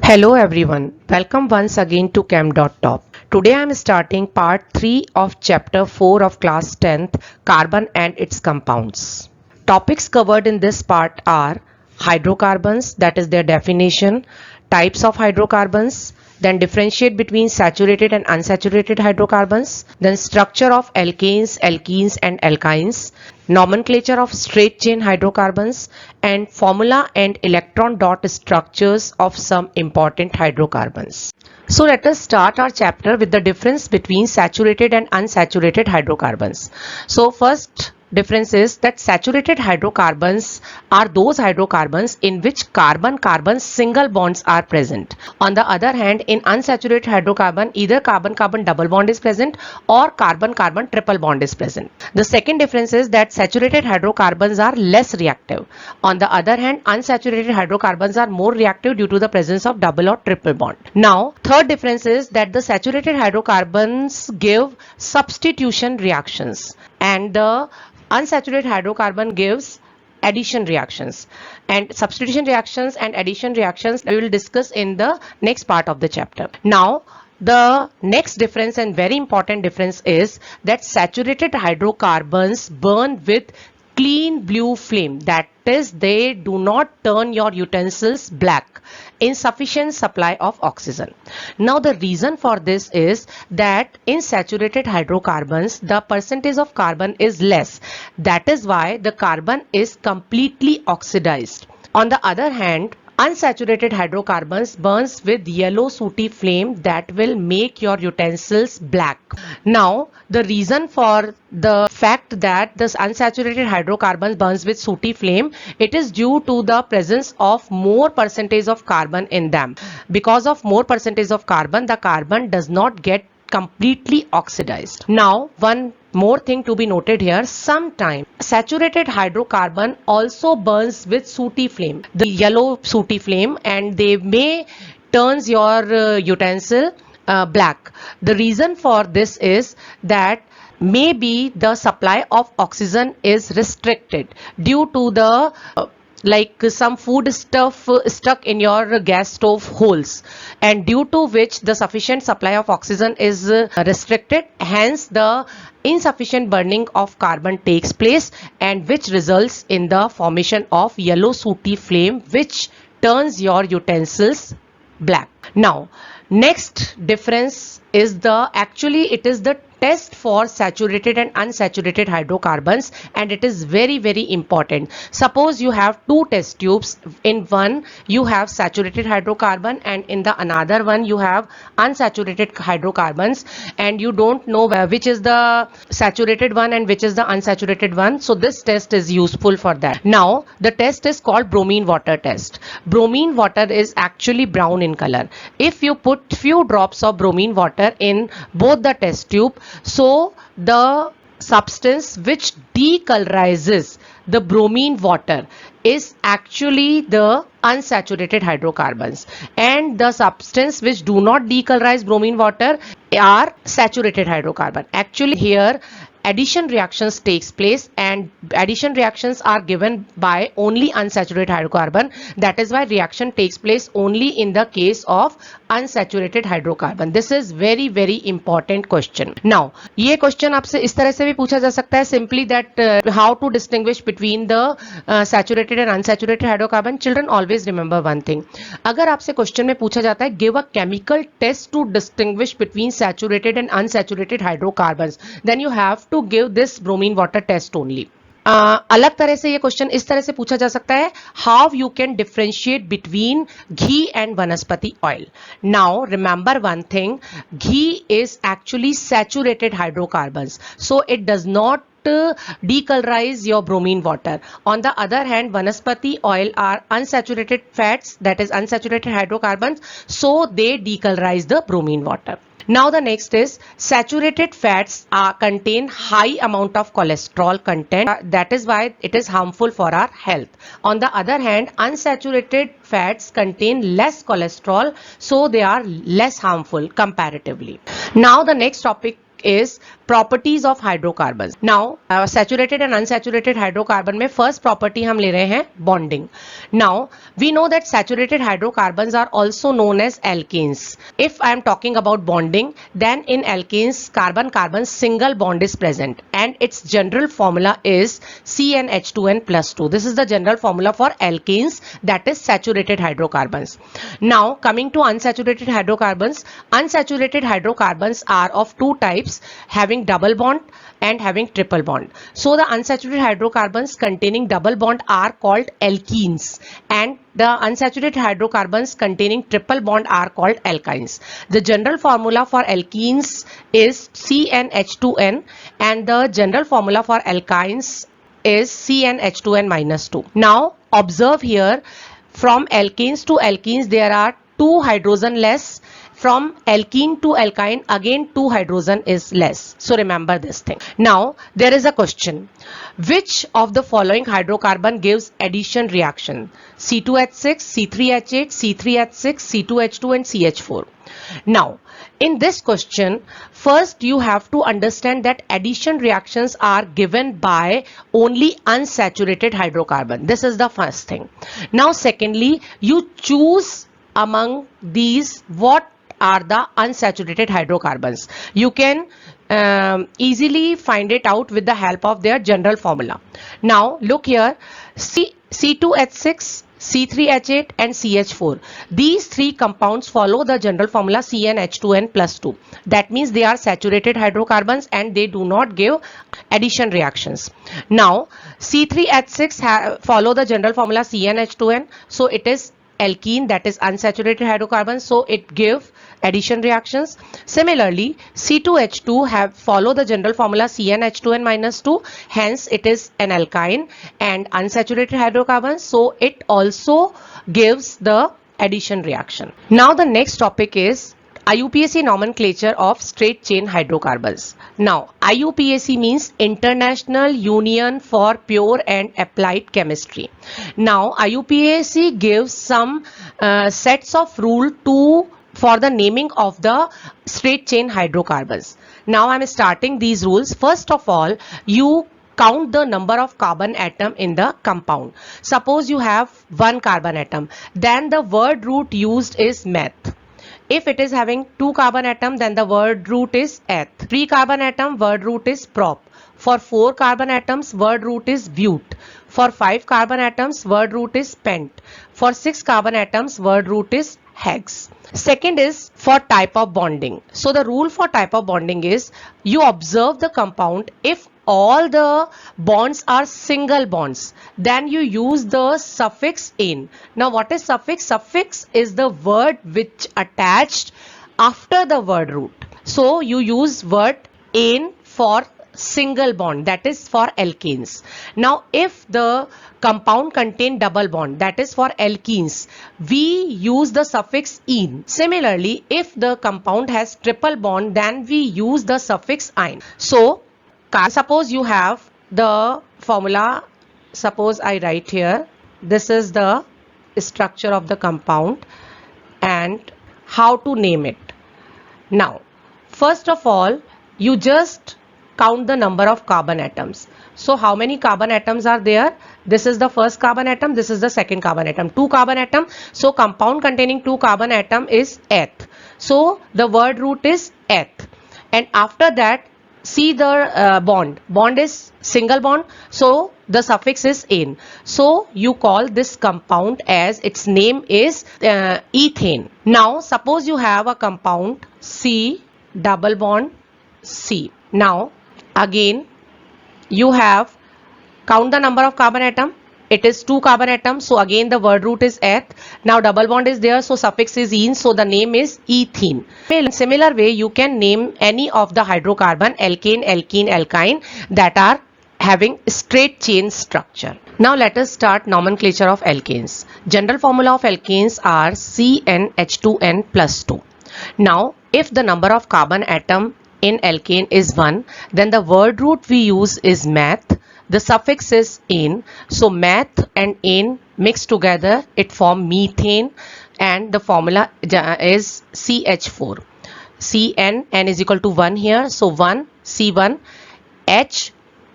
Hello everyone, welcome once again to Chem.top. Today I am starting part 3 of chapter 4 of class 10th, Carbon and its compounds. Topics covered in this part are hydrocarbons, that is their definition, types of hydrocarbons, then differentiate between saturated and unsaturated hydrocarbons, then structure of alkanes, alkenes and alkynes, nomenclature of straight chain hydrocarbons, and formula and electron dot structures of some important hydrocarbons. So let us start our chapter with the difference between saturated and unsaturated hydrocarbons. So first difference is that saturated hydrocarbons are those hydrocarbons in which carbon-carbon single bonds are present. On the other hand, in unsaturated hydrocarbon, either carbon-carbon double bond is present or carbon-carbon triple bond is present. The second difference is that saturated hydrocarbons are less reactive. On the other hand, unsaturated hydrocarbons are more reactive due to the presence of double or triple bond. Now, third difference is that the saturated hydrocarbons give substitution reactions and the unsaturated hydrocarbon gives addition reactions, and substitution reactions and addition reactions we will discuss in the next part of the chapter. Now the next difference and very important difference is that saturated hydrocarbons burn with clean blue flame, that is they do not turn your utensils black in sufficient supply of oxygen. Now the reason for this is that in saturated hydrocarbons the percentage of carbon is less, that is why the carbon is completely oxidized. On the other hand, unsaturated hydrocarbons burns with yellow sooty flame that will make your utensils black. Now the reason for the fact that this unsaturated hydrocarbons burns with sooty flame, it is due to the presence of more percentage of carbon in them. Because of more percentage of carbon, the carbon does not get completely oxidized. Now one more thing to be noted here, sometimes saturated hydrocarbon also burns with sooty flame, the yellow sooty flame, and they may turns your utensil black. The reason for this is that maybe the supply of oxygen is restricted due to the like some food stuff stuck in your gas stove holes, and due to which the sufficient supply of oxygen is restricted, hence the insufficient burning of carbon takes place, and which results in the formation of yellow sooty flame which turns your utensils black. Now next difference is it is the test for saturated and unsaturated hydrocarbons, and it is very important. Suppose you have two test tubes, in one you have saturated hydrocarbon and in the another one you have unsaturated hydrocarbons, and you don't know which is the saturated one and which is the unsaturated one. So this test is useful for that. Now the test is called bromine water test. Bromine water is actually brown in color. If you put few drops of bromine water in both the test tube, so the substance which decolorizes the bromine water is actually the unsaturated hydrocarbons, and the substance which do not decolorize bromine water are saturated hydrocarbon. Actually here addition reactions takes place, and addition reactions are given by only unsaturated hydrocarbon. That is why reaction takes place only in the case of unsaturated hydrocarbon. This is very important question. Now ये question आपसे इस तरह से भी पूछा जा सकता है, simply that how to distinguish between the saturated and unsaturated hydrocarbon. Children always remember one thing, अगर आपसे question में पूछा जाता है give a chemical test to distinguish between saturated and unsaturated hydrocarbons, then you have to give this bromine water test only. अलग तरह से ये क्वेश्चन इस तरह से पूछा जा सकता है, how you can differentiate between ghee and vanaspati oil. Now remember one thing, ghee is actually saturated hydrocarbons, so it does not decolorize your bromine water. On the other hand, vanaspati oil are unsaturated fats, that is unsaturated hydrocarbons, so they decolorize the bromine water. Now the next is saturated fats contain high amount of cholesterol content, that is why it is harmful for our health. On the other hand, unsaturated fats contain less cholesterol, so they are less harmful comparatively. Now the next topic is properties of hydrocarbons. Now saturated and unsaturated hydrocarbon में first property हम ले रहे हैं bonding. Now we know that saturated hydrocarbons are also known as alkanes. If I am talking about bonding, then in alkanes carbon-carbon single bond is present and its general formula is CnH2n plus 2. This is the general formula for alkanes, that is saturated hydrocarbons. Now coming to unsaturated hydrocarbons. Unsaturated hydrocarbons are of two types, having double bond and having triple bond. So the unsaturated hydrocarbons containing double bond are called alkenes and the unsaturated hydrocarbons containing triple bond are called alkynes. The general formula for alkenes is CnH2n and the general formula for alkynes is CnH2n minus 2. Now observe here, from alkanes to alkenes there are two hydrogen less. From alkene to alkyne again two hydrogen is less. So remember this thing. Now there is a question. Which of the following hydrocarbon gives addition reaction? C2H6, C3H8, C3H6, C2H2 and CH4. Now in this question, first you have to understand that addition reactions are given by only unsaturated hydrocarbon. This is the first thing. Now secondly, you choose among these what are the unsaturated hydrocarbons. You can easily find it out with the help of their general formula. Now look here, C2H6, C3H8 and CH4. These three compounds follow the general formula CnH2n plus 2. That means they are saturated hydrocarbons and they do not give addition reactions. Now C3H6 follow the general formula CnH2n, so it is alkene, that is unsaturated hydrocarbon, so it give addition reactions. Similarly, C2H2 follow the general formula CnH2n minus 2, hence it is an alkyne and unsaturated hydrocarbon, so it also gives the addition reaction. Now the next topic is IUPAC nomenclature of straight chain hydrocarbons. Now IUPAC means International Union for Pure and Applied Chemistry. Now IUPAC gives some sets of rule for the naming of the straight chain hydrocarbons. Now I am starting these rules. First of all, you count the number of carbon atom in the compound. Suppose you have one carbon atom, then the word root used is meth. If it is having 2 carbon atom, then the word root is eth. 3 carbon atom, word root is prop. For 4 carbon atoms, word root is but. For 5 carbon atoms, word root is pent. For 6 carbon atoms, word root is hex. Second is for type of bonding. So the rule for type of bonding is, you observe the compound. If all the bonds are single bonds, then you use the suffix "in". Now what is suffix? Suffix is the word which attached after the word root. So you use word "in" for single bond, that is for alkanes. Now if the compound contain double bond, that is for alkenes, we use the suffix "in". Similarly, if the compound has triple bond, then we use the suffix "ein". So suppose you have the formula, suppose I write here, this is the structure of the compound and how to name it. Now first of all, you just count the number of carbon atoms. So how many carbon atoms are there? This is the first carbon atom, this is the second carbon atom, 2 carbon atom. So compound containing 2 carbon atom is eth. So the word root is eth. And after that, see the bond is single bond, so the suffix is "in". So you call this compound as, its name is ethane. Now suppose you have a compound C double bond C. Now again you have, count the number of carbon atom, it is 2 carbon atoms, so again the word root is eth. Now double bond is there, so suffix is "in", so the name is ethene. In similar way, you can name any of the hydrocarbon, alkane, alkene, alkyne, that are having straight chain structure. Now let us start nomenclature of alkanes. General formula of alkanes are CnH2n plus 2. Now if the number of carbon atom in alkane is 1, then the word root we use is meth. The suffix is "in", so meth and "in" mixed together, it form methane and the formula is CH4. Cn, n is equal to 1 here. So 1 C1 H,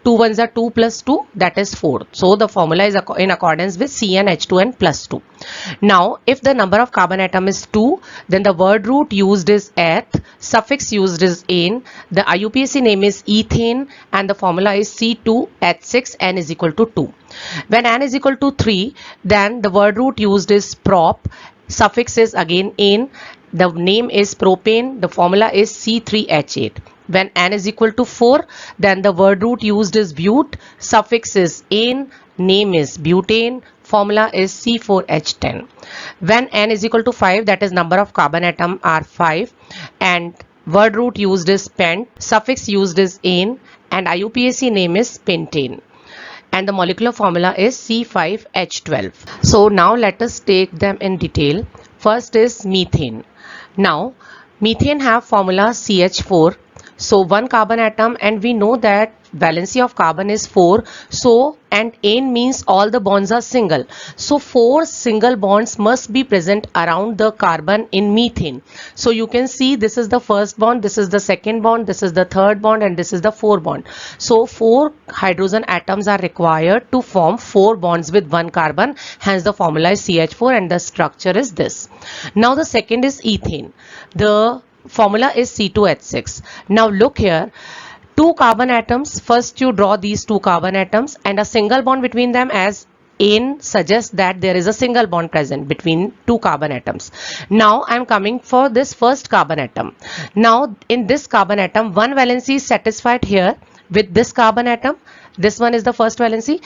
2 ones are 2 plus 2, that is 4. So the formula is in accordance with CnH2n plus 2. Now if the number of carbon atom is 2, then the word root used is eth, suffix used is ane, the IUPAC name is ethane, and the formula is C2H6, n is equal to 2. When n is equal to 3, then the word root used is prop, suffix is again ane, the name is propane, the formula is C3H8. When n is equal to 4, then the word root used is but, suffix is ane, name is butane, formula is C4H10. When n is equal to 5, that is number of carbon atom are 5, and word root used is pent, suffix used is ane, and IUPAC name is pentane, and the molecular formula is C5H12. So now let us take them in detail. First is methane. Now methane have formula CH4. So one carbon atom, and we know that valency of carbon is 4. So, and ane means all the bonds are single. So 4 single bonds must be present around the carbon in methane. So you can see this is the first bond, this is the second bond, this is the third bond, and this is the fourth bond. So 4 hydrogen atoms are required to form 4 bonds with one carbon. Hence the formula is CH4, and the structure is this. Now the second is ethane. The formula is C2H6. Now look here, 2 carbon atoms. First you draw these 2 carbon atoms and a single bond between them, as ane suggests that there is a single bond present between 2 carbon atoms. Now I am coming for this first carbon atom. Now in this carbon atom, one valency is satisfied here with this carbon atom. This one is the first valency.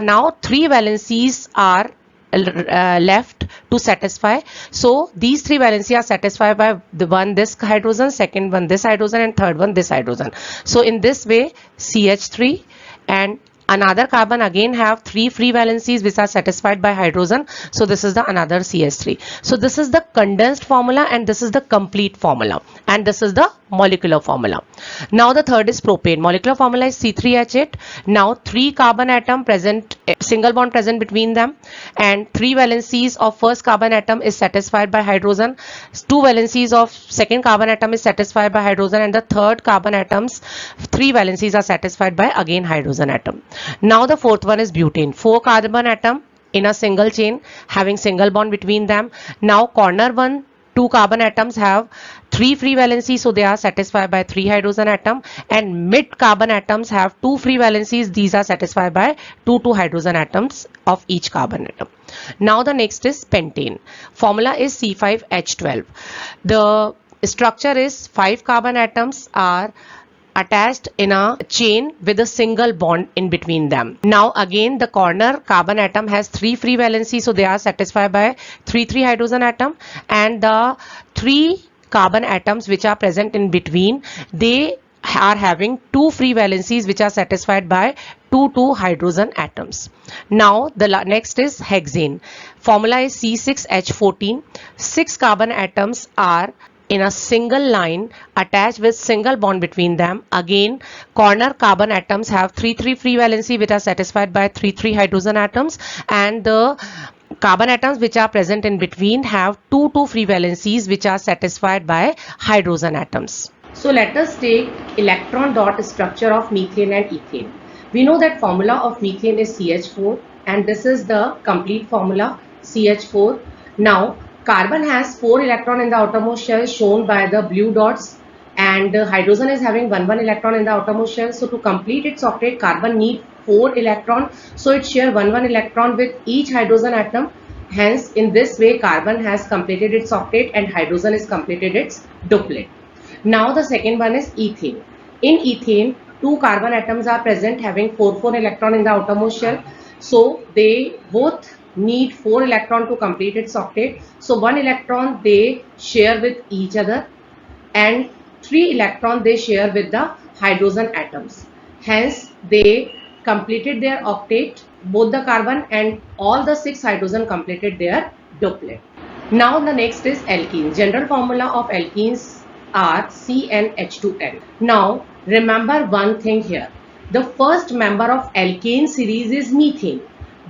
Now 3 valencies are left to satisfy. So these 3 valency are satisfied by the one this hydrogen, second one this hydrogen, and third one this hydrogen. So in this way CH3 and another carbon again have 3 free valencies which are satisfied by hydrogen. So this is the another CH3. So this is the condensed formula, and this is the complete formula, and this is the molecular formula. Now the third is propane. Molecular formula is C3H8. Now 3 carbon atom present, single bond present between them, and 3 valencies of first carbon atom is satisfied by hydrogen, 2 valencies of second carbon atom is satisfied by hydrogen, and the third carbon atoms 3 valencies are satisfied by again hydrogen atom. Now the fourth one is butane. 4 carbon atom in a single chain having single bond between them. Now corner one 2 carbon atoms have 3 free valencies, so they are satisfied by 3 hydrogen atom, and mid carbon atoms have 2 free valencies, these are satisfied by 2 hydrogen atoms of each carbon atom. Now the next is pentane. Formula is C5H12. The structure is 5 carbon atoms are attached in a chain with a single bond in between them. Now again the corner carbon atom has 3 free valencies, so they are satisfied by 3 hydrogen atom, and the 3 carbon atoms which are present in between, they are having 2 free valencies which are satisfied by 2 hydrogen atoms. Now the next is hexane. Formula is C6H14. 6 carbon atoms are in a single line attached with single bond between them. Again corner carbon atoms have 3 free valency which are satisfied by 3 hydrogen atoms, and the carbon atoms which are present in between have 2 free valencies which are satisfied by hydrogen atoms. So let us take electron dot structure of methane and ethane. We know that formula of methane is CH4, and this is the complete formula CH4. Now carbon has 4 electron in the outermost shell shown by the blue dots, and hydrogen is having 1 electron in the outermost shell. So to complete its octet, carbon need 4 electron, so it share 1 electron with each hydrogen atom. Hence in this way carbon has completed its octet and hydrogen is completed its duplet. Now the second one is ethane. In ethane 2 carbon atoms are present having 4 electron in the outermost shell, so they both need 4 electron to complete its octet. So 1 electron they share with each other, and 3 electron they share with the hydrogen atoms. Hence they completed their octet, both the carbon and all the 6 hydrogen completed their duplet. Now the next is alkenes. General formula of alkenes are CnH2n. Now remember one thing here. The first member of alkane series is methane,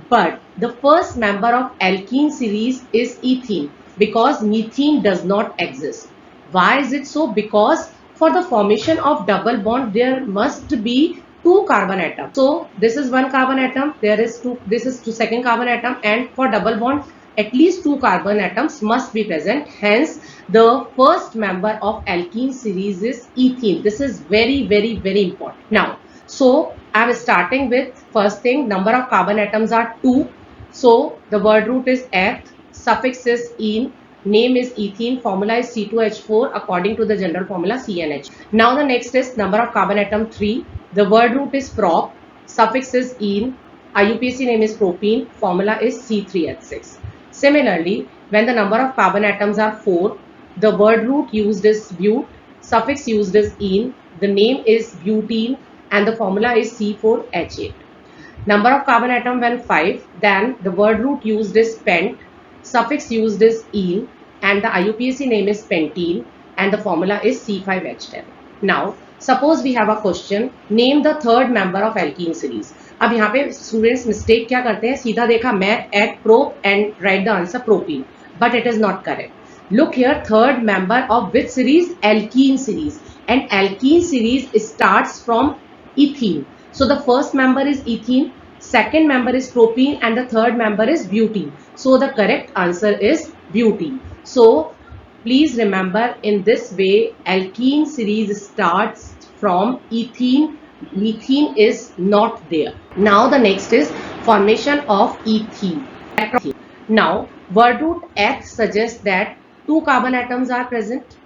but the first member of alkene series is ethene, because methane does not exist. Why is it so? Because for the formation of double bond, there must be two carbon atoms. So this is one carbon atom, there is two, this is two second carbon atom, and for double bond, at least two carbon atoms must be present. Hence, the first member of alkene series is ethene. This is very, very, very important. Now, so I am starting with first thing, number of carbon atoms are 2. So the word root is eth, suffix is ene, name is ethene, formula is C2H4 according to the general formula CnH. Now the next is number of carbon atom 3. The word root is prop, suffix is ene, IUPAC name is propene, formula is C3H6. Similarly, when the number of carbon atoms are 4, the word root used is but, suffix used is ene, the name is butene, and the formula is C4H8. Number of carbon atom when 5, then the word root used is pent, suffix used is ene, and the IUPAC name is pentene, and the formula is C5H10. Now, suppose we have a question, name the third member of alkene series. अब यहाँ पे students mistake क्या करते हैं, सीधा देखा मैं at prop and write the answer propene, but it is not correct. Look here, third member of which series? Alkene series. And alkene series starts from ethene. So the first member is ethene, second member is propene, and the third member is butene. So the correct answer is butene. So please remember, in this way alkene series starts from ethene. Methane is not there. Now the next is formation of ethene. Now word root eth suggests that two carbon atoms are present.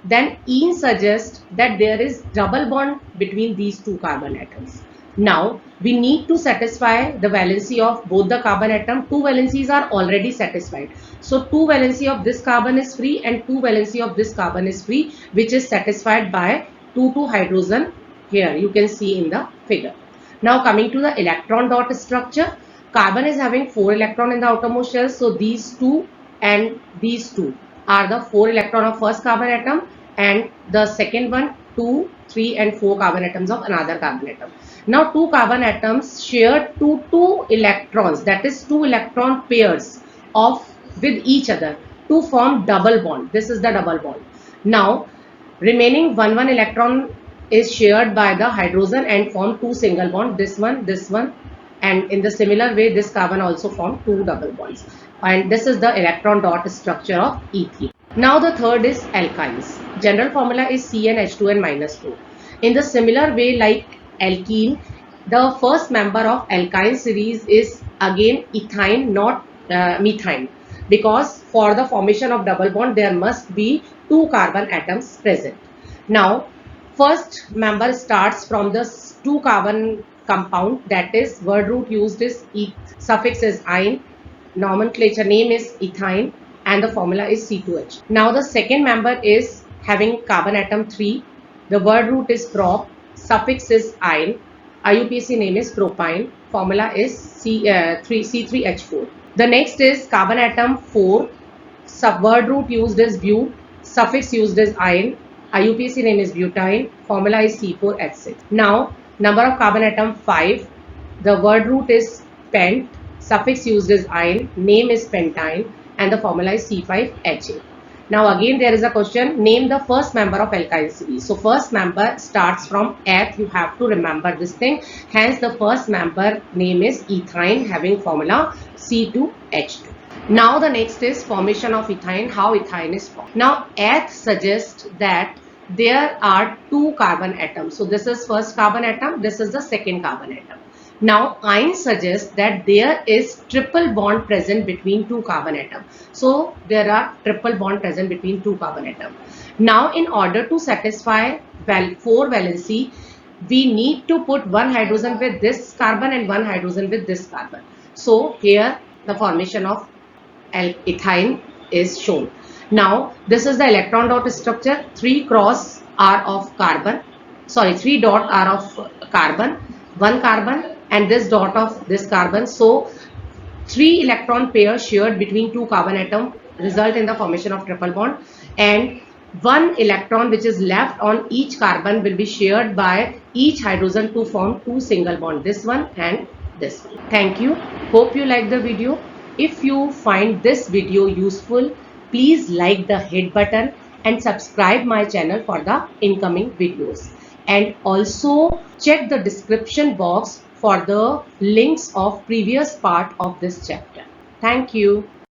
Then ene suggests that there is double bond between these two carbon atoms. Now we need to satisfy the valency of both the carbon atom. Two valencies are already satisfied. So two valency of this carbon is free and two valency of this carbon is free, which is satisfied by 2,2 hydrogen. Here you can see in the figure. Now coming to the electron dot structure, carbon is having 4 electron in the outermost shell. So these two and these two are the 4 electron of first carbon atom, and the second one 2, 3 and 4 carbon atoms of another carbon atom. Now two carbon atoms share two electrons, that is 2 electron pairs of with each other to form double bond. This is the double bond. Now remaining one electron is shared by the hydrogen and form 2 single bond, this one, and in the similar way this carbon also form 2 double bonds, and this is the electron dot structure of ethene. Now the third is alkynes. General formula is CnH2n minus 2. In the similar way like alkene, the first member of alkyne series is again ethyne, not methane, because for the formation of double bond there must be 2 carbon atoms present. Now first member starts from the 2 carbon compound, that is word root used is eth, suffix is ine, nomenclature name is ethyne, and the formula is C2H. Now the second member is having carbon atom 3, the word root is prop, suffix is ine, IUPAC name is propyne, formula is C3H4. The next is carbon atom 4, word root used is but, suffix used is ine, IUPAC name is butyne, formula is C4H6. Now number of carbon atom 5, the word root is pent, suffix used is ine, name is pentyne, and the formula is C5H8. Now again there is a question, name the first member of alkyne series. So first member starts from eth, you have to remember this thing, hence the first member name is ethyne having formula C2H2. Now the next is formation of ethyne, how ethyne is formed. Now eth suggests that there are 2 carbon atoms. So this is first carbon atom, this is the second carbon atom. Now ine suggests that there is triple bond present between 2 carbon atoms. So there are triple bond present between 2 carbon atoms. Now in order to satisfy 4 valency, we need to put 1 hydrogen with this carbon and 1 hydrogen with this carbon. So here the formation of ethyne is shown. Now this is the electron dot structure, 3 cross are of carbon, 3 dot are of carbon, 1 carbon and this dot of this carbon. So 3 electron pairs shared between 2 carbon atom result in the formation of triple bond, and 1 electron which is left on each carbon will be shared by each hydrogen to form 2 single bond, this one and this one. Thank you. Hope you like the video. If you find this video useful, please like the hit button and subscribe my channel for the incoming videos. And also check the description box for the links of previous part of this chapter. Thank you.